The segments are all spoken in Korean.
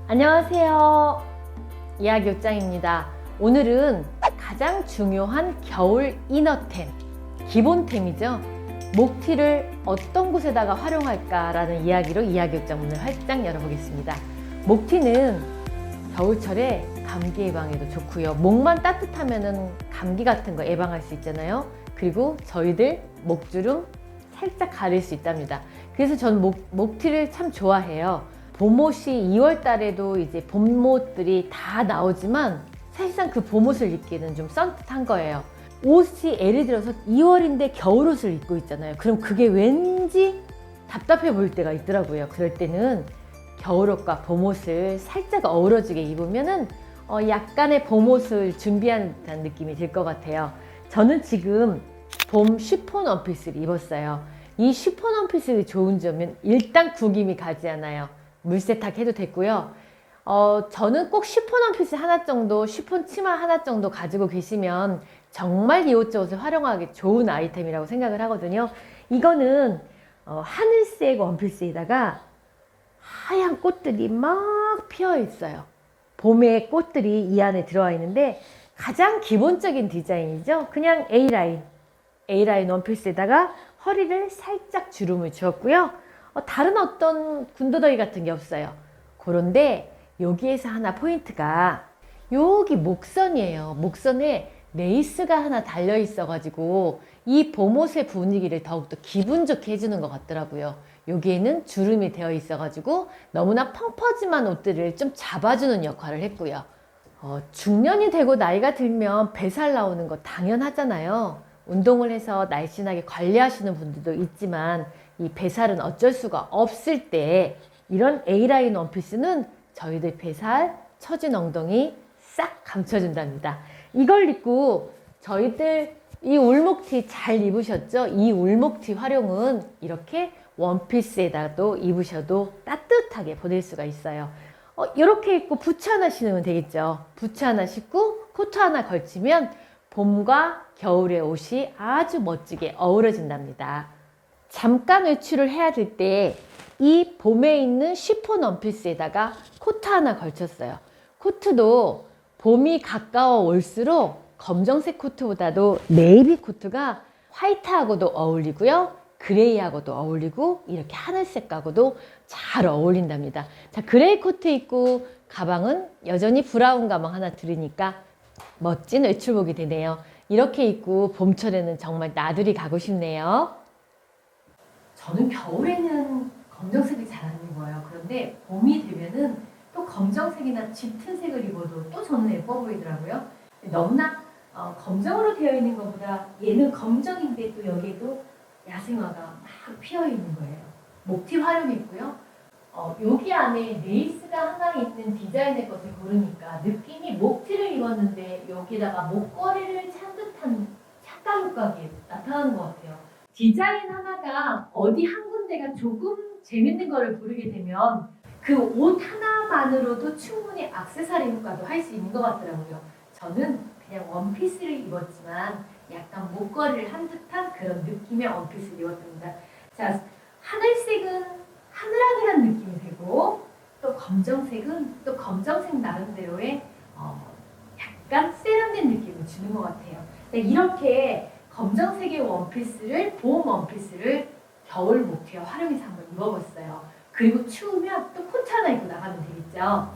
안녕하세요. 이야기옷장입니다. 오늘은 가장 중요한 겨울 이너템, 기본템이죠. 목티를 어떤 곳에다가 활용할까라는 이야기로 이야기옷장 문을 활짝 열어보겠습니다. 목티는 겨울철에 감기 예방에도 좋고요. 목만 따뜻하면 감기 같은 거 예방할 수 있잖아요. 그리고 저희들 목주름 살짝 가릴 수 있답니다. 그래서 저는 목티를 참 좋아해요. 봄옷이 2월 달에도 이제 봄옷들이 다 나오지만 사실상 그 봄옷을 입기는 좀 썬뜻한 거예요. 옷이 예를 들어서 2월인데 겨울옷을 입고 있잖아요. 그럼 그게 왠지 답답해 보일 때가 있더라고요. 그럴 때는 겨울옷과 봄옷을 살짝 어우러지게 입으면은 약간의 봄옷을 준비한 듯한 느낌이 들 것 같아요. 저는 지금 봄 쉬폰 원피스를 입었어요. 이 쉬폰 원피스의 좋은 점은 일단 구김이 가지 않아요. 물세탁 해도 됐고요. 저는 꼭 쉬폰 원피스 하나 정도, 쉬폰 치마 하나 정도 가지고 계시면 정말 이옷저옷을 활용하기 좋은 아이템이라고 생각을 하거든요. 이거는 하늘색 원피스에다가 하얀 꽃들이 막 피어 있어요. 봄의 꽃들이 이 안에 들어와 있는데 가장 기본적인 디자인이죠. 그냥 A라인 원피스에다가 허리를 살짝 주름을 주었고요. 다른 어떤 군더더기 같은 게 없어요. 그런데 여기에서 하나 포인트가 여기 목선이에요. 목선에 레이스가 하나 달려 있어 가지고 이 봄옷의 분위기를 더욱더 기분 좋게 해주는 것 같더라고요. 여기에는 주름이 되어 있어 가지고 너무나 펑퍼짐한 옷들을 좀 잡아주는 역할을 했고요. 중년이 되고 나이가 들면 뱃살 나오는 거 당연하잖아요. 운동을 해서 날씬하게 관리하시는 분들도 있지만 이 뱃살은 어쩔 수가 없을 때 이런 A라인 원피스는 저희들 뱃살, 처진 엉덩이 싹 감춰준답니다. 이걸 입고 저희들 이 울목티 잘 입으셨죠? 이 울목티 활용은 이렇게 원피스에다도 입으셔도 따뜻하게 보낼 수가 있어요. 이렇게 입고 부츠 하나 신으면 되겠죠. 부츠 하나 신고 코트 하나 걸치면 봄과 겨울의 옷이 아주 멋지게 어우러진답니다. 잠깐 외출을 해야 될 때 이 봄에 있는 쉬폰 원피스에다가 코트 하나 걸쳤어요. 코트도 봄이 가까워 올수록 검정색 코트보다도 네이비 코트가 화이트하고도 어울리고요. 그레이하고도 어울리고 이렇게 하늘색하고도 잘 어울린답니다. 자, 그레이 코트 입고 가방은 여전히 브라운 가방 하나 들으니까 멋진 외출복이 되네요. 이렇게 입고 봄철에는 정말 나들이 가고 싶네요. 저는 겨울에는 검정색이 잘 안 입어요. 그런데 봄이 되면은 또 검정색이나 짙은 색을 입어도 또 저는 예뻐 보이더라고요. 너무나 검정으로 되어 있는 것보다 얘는 검정인데 또 여기에도 야생화가 막 피어 있는 거예요. 목티 활용했고요. 여기 안에 레이스가 하나 있는 디자인의 것을 고르니까 느낌이 목티를 입었는데 여기다가 목걸이를 찬 듯한 착각 효과가 나타나는 것 같아요. 디자인 하나가 어디 한 군데가 조금 재밌는 거를 고르게 되면 그 옷 하나만으로도 충분히 액세서리 효과도 할 수 있는 것 같더라고요. 저는 그냥 원피스를 입었지만 약간 목걸이를 한 듯한 그런 느낌의 원피스를 입었습니다. 자, 하늘색은 하늘하늘한 느낌이 되고 또 검정색은 또 검정색 나름대로의 약간 세련된 느낌을 주는 것 같아요. 이렇게 검정색의 원피스를 봄 원피스를 겨울 목티와 활용해서 한번 입어봤어요. 그리고 추우면 또 코트 하나 입고 나가면 되겠죠.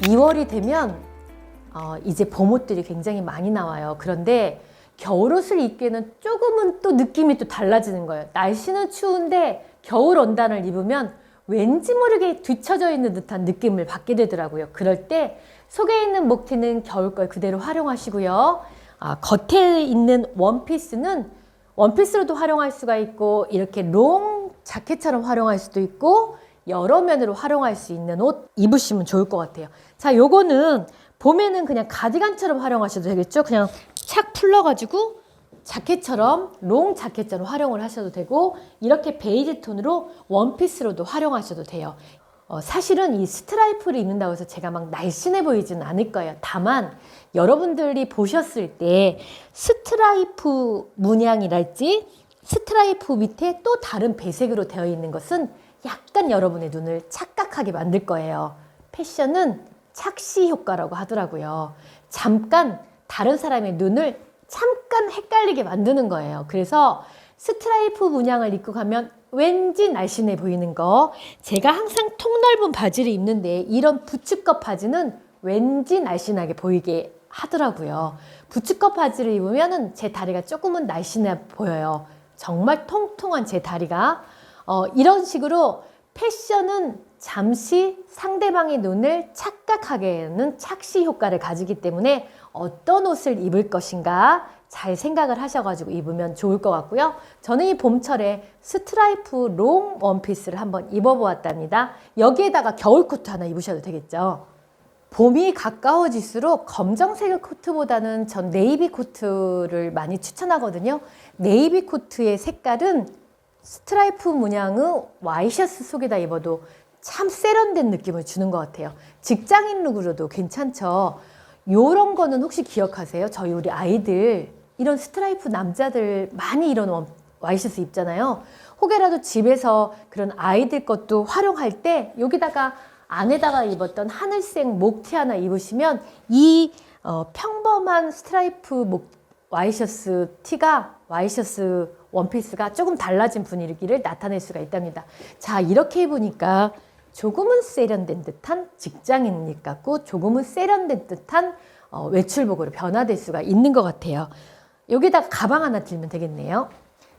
(2월이) 되면 이제 봄옷들이 굉장히 많이 나와요. 그런데 겨울옷을 입기에는 조금은 또 느낌이 또 달라지는 거예요. 날씨는 추운데 겨울 원단을 입으면 왠지 모르게 뒤처져 있는 듯한 느낌을 받게 되더라고요. 그럴 때 속에 있는 목티는 겨울 걸 그대로 활용하시고요. 겉에 있는 원피스는 원피스로도 활용할 수가 있고 이렇게 롱 자켓처럼 활용할 수도 있고 여러 면으로 활용할 수 있는 옷 입으시면 좋을 것 같아요. 자, 요거는 봄에는 그냥 가디건처럼 활용하셔도 되겠죠. 그냥 착 풀러가지고 자켓처럼 롱 자켓처럼 활용을 하셔도 되고 이렇게 베이지 톤으로 원피스로도 활용하셔도 돼요. 사실은 이 스트라이프를 입는다고 해서 제가 막 날씬해 보이지는 않을 거예요. 다만 여러분들이 보셨을 때 스트라이프 문양이랄지 스트라이프 밑에 또 다른 배색으로 되어 있는 것은 약간 여러분의 눈을 착각하게 만들 거예요. 패션은 착시 효과라고 하더라고요. 잠깐 다른 사람의 눈을 잠깐 헷갈리게 만드는 거예요. 그래서 스트라이프 문양을 입고 가면 왠지 날씬해 보이는 거. 제가 항상 통 넓은 바지를 입는데 이런 부츠컷 바지는 왠지 날씬하게 보이게 하더라고요. 부츠컷 바지를 입으면 제 다리가 조금은 날씬해 보여요. 정말 통통한 제 다리가. 이런 식으로 패션은 잠시 상대방의 눈을 착각하게 하는 착시 효과를 가지기 때문에 어떤 옷을 입을 것인가 잘 생각을 하셔가지고 입으면 좋을 것 같고요. 저는 이 봄철에 스트라이프 롱 원피스를 한번 입어보았답니다. 여기에다가 겨울 코트 하나 입으셔도 되겠죠. 봄이 가까워질수록 검정색 코트보다는 전 네이비 코트를 많이 추천하거든요. 네이비 코트의 색깔은 스트라이프 문양의 와이셔츠 속에다 입어도 참 세련된 느낌을 주는 것 같아요. 직장인 룩으로도 괜찮죠. 요런 거는 혹시 기억하세요? 저희 우리 아이들 이런 스트라이프 남자들 많이 이런 와이셔츠 입잖아요. 혹여라도 집에서 그런 아이들 것도 활용할 때 여기다가 안에다가 입었던 하늘색 목티 하나 입으시면 이 평범한 스트라이프 와이셔츠 티가 와이셔츠 원피스가 조금 달라진 분위기를 나타낼 수가 있답니다. 자, 이렇게 입으니까 조금은 세련된 듯한 직장인 옷 같고 조금은 세련된 듯한 외출복으로 변화될 수가 있는 것 같아요. 여기다가 가방 하나 들면 되겠네요.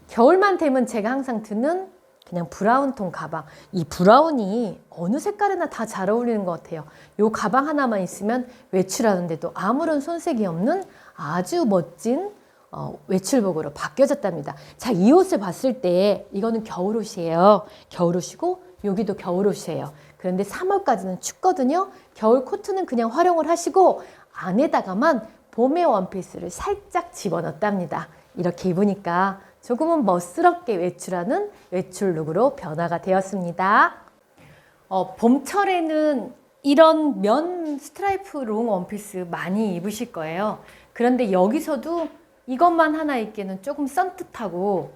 겨울만 되면 제가 항상 드는 그냥 브라운톤 가방. 이 브라운이 어느 색깔이나 다 잘 어울리는 것 같아요. 이 가방 하나만 있으면 외출하는데도 아무런 손색이 없는 아주 멋진 외출복으로 바뀌어졌답니다. 자, 이 옷을 봤을 때 이거는 겨울옷이에요. 겨울옷이고 여기도 겨울옷이에요. 그런데 3월까지는 춥거든요. 겨울 코트는 그냥 활용을 하시고 안에다가만 봄의 원피스를 살짝 집어넣답니다. 이렇게 입으니까 조금은 멋스럽게 외출하는 외출 룩으로 변화가 되었습니다. 봄철에는 이런 면 스트라이프 롱 원피스 많이 입으실 거예요. 그런데 여기서도 이것만 하나 입기에는 조금 썬뜻하고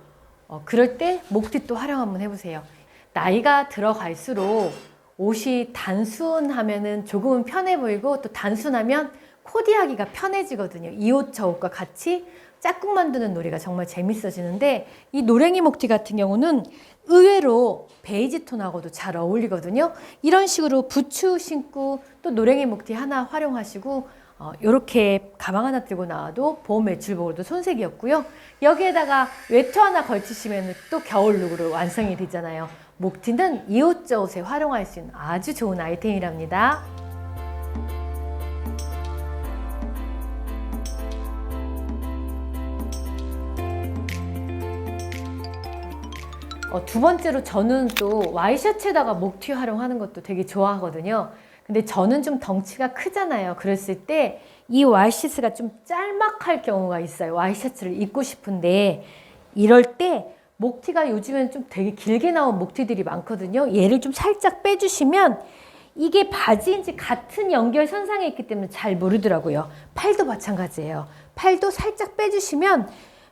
그럴 때 목티도 활용 한번 해보세요. 나이가 들어갈수록 옷이 단순하면은 조금은 편해 보이고 또 단순하면 코디하기가 편해지거든요. 이 옷 저 옷과 같이 짝꿍 만드는 놀이가 정말 재밌어지는데 이 노랭이 목티 같은 경우는 의외로 베이지 톤하고도 잘 어울리거든요. 이런 식으로 부츠 신고 또 노랭이 목티 하나 활용하시고 이렇게 가방 하나 들고 나와도 봄 외출복으로도 손색이 없고요. 여기에다가 외투 하나 걸치시면 또 겨울 룩으로 완성이 되잖아요. 목티는 이 옷 저 옷에 활용할 수 있는 아주 좋은 아이템이랍니다. 두 번째로 저는 또 와이셔츠에다가 목티 활용하는 것도 되게 좋아하거든요. 근데 저는 좀 덩치가 크잖아요. 그랬을 때 이 와이셔츠가 좀 짤막할 경우가 있어요. 와이셔츠를 입고 싶은데 이럴 때 목티가 요즘에는 좀 되게 길게 나온 목티들이 많거든요. 얘를 좀 살짝 빼주시면 이게 바지인지 같은 연결선상에 있기 때문에 잘 모르더라고요. 팔도 마찬가지예요. 팔도 살짝 빼주시면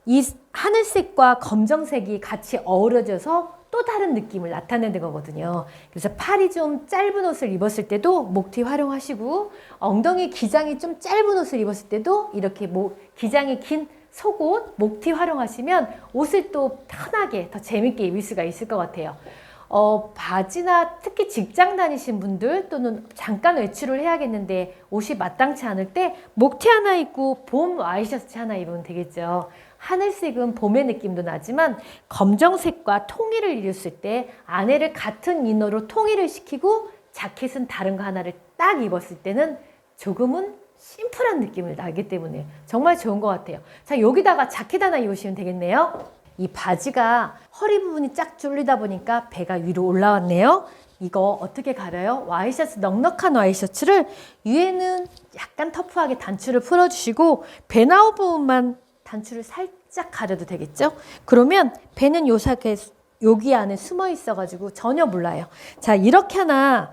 이 하늘색과 검정색이 같이 어우러져서 또 다른 느낌을 나타내는 거거든요. 그래서 팔이 좀 짧은 옷을 입었을 때도 목티 활용하시고 엉덩이 기장이 좀 짧은 옷을 입었을 때도 이렇게 기장이 긴 속옷, 목티 활용하시면 옷을 또 편하게 더 재밌게 입을 수가 있을 것 같아요. 바지나 특히 직장 다니신 분들 또는 잠깐 외출을 해야겠는데 옷이 마땅치 않을 때 목티 하나 입고 봄 와이셔츠 하나 입으면 되겠죠. 하늘색은 봄의 느낌도 나지만 검정색과 통일을 이뤘을 때 안에를 같은 이너로 통일을 시키고 자켓은 다른 거 하나를 딱 입었을 때는 조금은 심플한 느낌을 나기 때문에 정말 좋은 것 같아요. 자, 여기다가 자켓 하나 입으시면 되겠네요. 이 바지가 허리 부분이 쫙 줄리다 보니까 배가 위로 올라왔네요. 이거 어떻게 가려요? 와이셔츠, 넉넉한 와이셔츠를 위에는 약간 터프하게 단추를 풀어주시고 배 나온 부분만 단추를 살짝 가려도 되겠죠? 그러면 배는 요 여기 안에 숨어 있어가지고 전혀 몰라요. 자, 이렇게 하나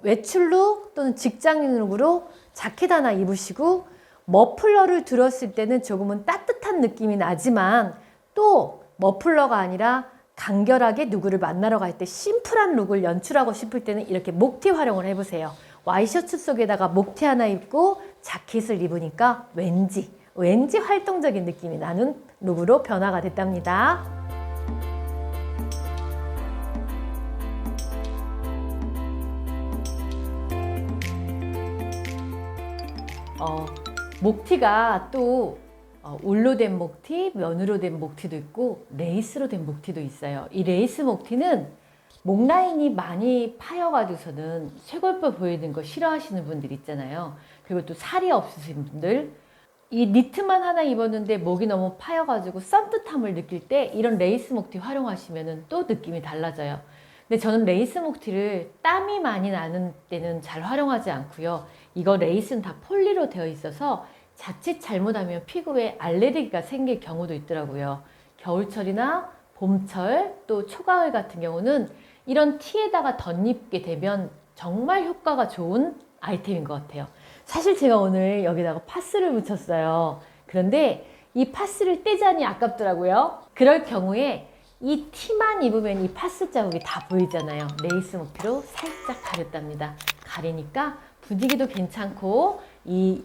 외출룩 또는 직장인룩으로 자켓 하나 입으시고 머플러를 들었을 때는 조금은 따뜻한 느낌이 나지만 또 머플러가 아니라 간결하게 누구를 만나러 갈 때 심플한 룩을 연출하고 싶을 때는 이렇게 목티 활용을 해보세요. 와이셔츠 속에다가 목티 하나 입고 자켓을 입으니까 왠지 활동적인 느낌이 나는 룩으로 변화가 됐답니다. 목티가 또 울로 된 목티, 면으로 된 목티도 있고 레이스로 된 목티도 있어요. 이 레이스 목티는 목 라인이 많이 파여가지고서는 쇄골뼈 보이는 거 싫어하시는 분들 있잖아요. 그리고 또 살이 없으신 분들, 이 니트만 하나 입었는데 목이 너무 파여가지고 썬뜻함을 느낄 때 이런 레이스 목티 활용하시면 또 느낌이 달라져요. 근데 저는 레이스 목티를 땀이 많이 나는 때는 잘 활용하지 않고요. 이거 레이스는 다 폴리로 되어 있어서 자칫 잘못하면 피부에 알레르기가 생길 경우도 있더라고요. 겨울철이나 봄철 또 초가을 같은 경우는 이런 티에다가 덧입게 되면 정말 효과가 좋은 아이템인 것 같아요. 사실 제가 오늘 여기다가 파스를 묻혔어요. 그런데 이 파스를 떼자니 아깝더라고요. 그럴 경우에 이 티만 입으면 이 파스 자국이 다 보이잖아요. 레이스 목티로 살짝 가렸답니다. 가리니까 분위기도 괜찮고 이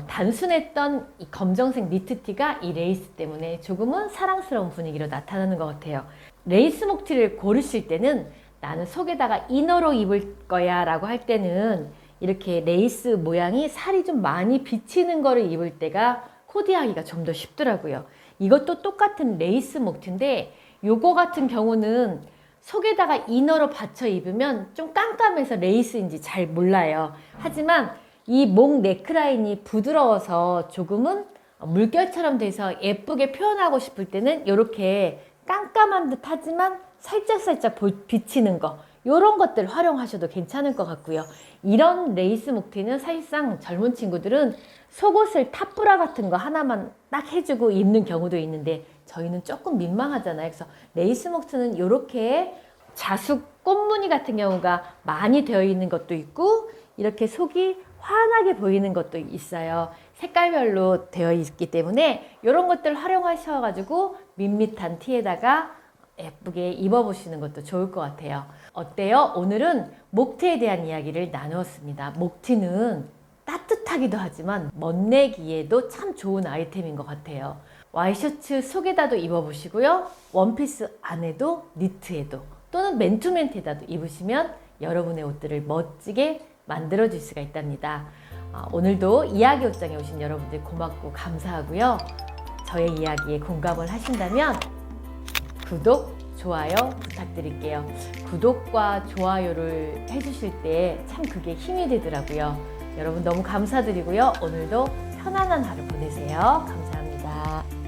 단순했던 이 검정색 니트티가 이 레이스 때문에 조금은 사랑스러운 분위기로 나타나는 것 같아요. 레이스 목티를 고르실 때는 나는 속에다가 이너로 입을 거야 라고 할 때는 이렇게 레이스 모양이 살이 좀 많이 비치는 거를 입을 때가 코디하기가 좀 더 쉽더라고요. 이것도 똑같은 레이스 목티인데 요거 같은 경우는 속에다가 이너로 받쳐 입으면 좀 깜깜해서 레이스인지 잘 몰라요. 하지만 이 목 네크라인이 부드러워서 조금은 물결처럼 돼서 예쁘게 표현하고 싶을 때는 이렇게 깜깜한 듯 하지만 살짝 비치는 거, 이런 것들 활용하셔도 괜찮을 것 같고요. 이런 레이스 목티는 사실상 젊은 친구들은 속옷을 탑브라 같은 거 하나만 딱 해주고 입는 경우도 있는데 저희는 조금 민망하잖아요. 그래서 레이스 목티는 이렇게 자숙 꽃무늬 같은 경우가 많이 되어 있는 것도 있고 이렇게 속이 환하게 보이는 것도 있어요. 색깔별로 되어 있기 때문에 이런 것들 활용하셔가지고 밋밋한 티에다가 예쁘게 입어보시는 것도 좋을 것 같아요. 어때요? 오늘은 목티에 대한 이야기를 나누었습니다. 목티는 따뜻하기도 하지만 멋내기에도 참 좋은 아이템인 것 같아요. 와이셔츠 속에다도 입어보시고요. 원피스 안에도 니트에도 또는 맨투맨티에다도 입으시면 여러분의 옷들을 멋지게 만들어줄 수가 있답니다. 오늘도 이야기 옷장에 오신 여러분들 고맙고 감사하고요. 저의 이야기에 공감을 하신다면 구독, 좋아요 부탁드릴게요. 구독과 좋아요를 해주실 때 참 그게 힘이 되더라고요. 여러분 너무 감사드리고요. 오늘도 편안한 하루 보내세요. 감사합니다.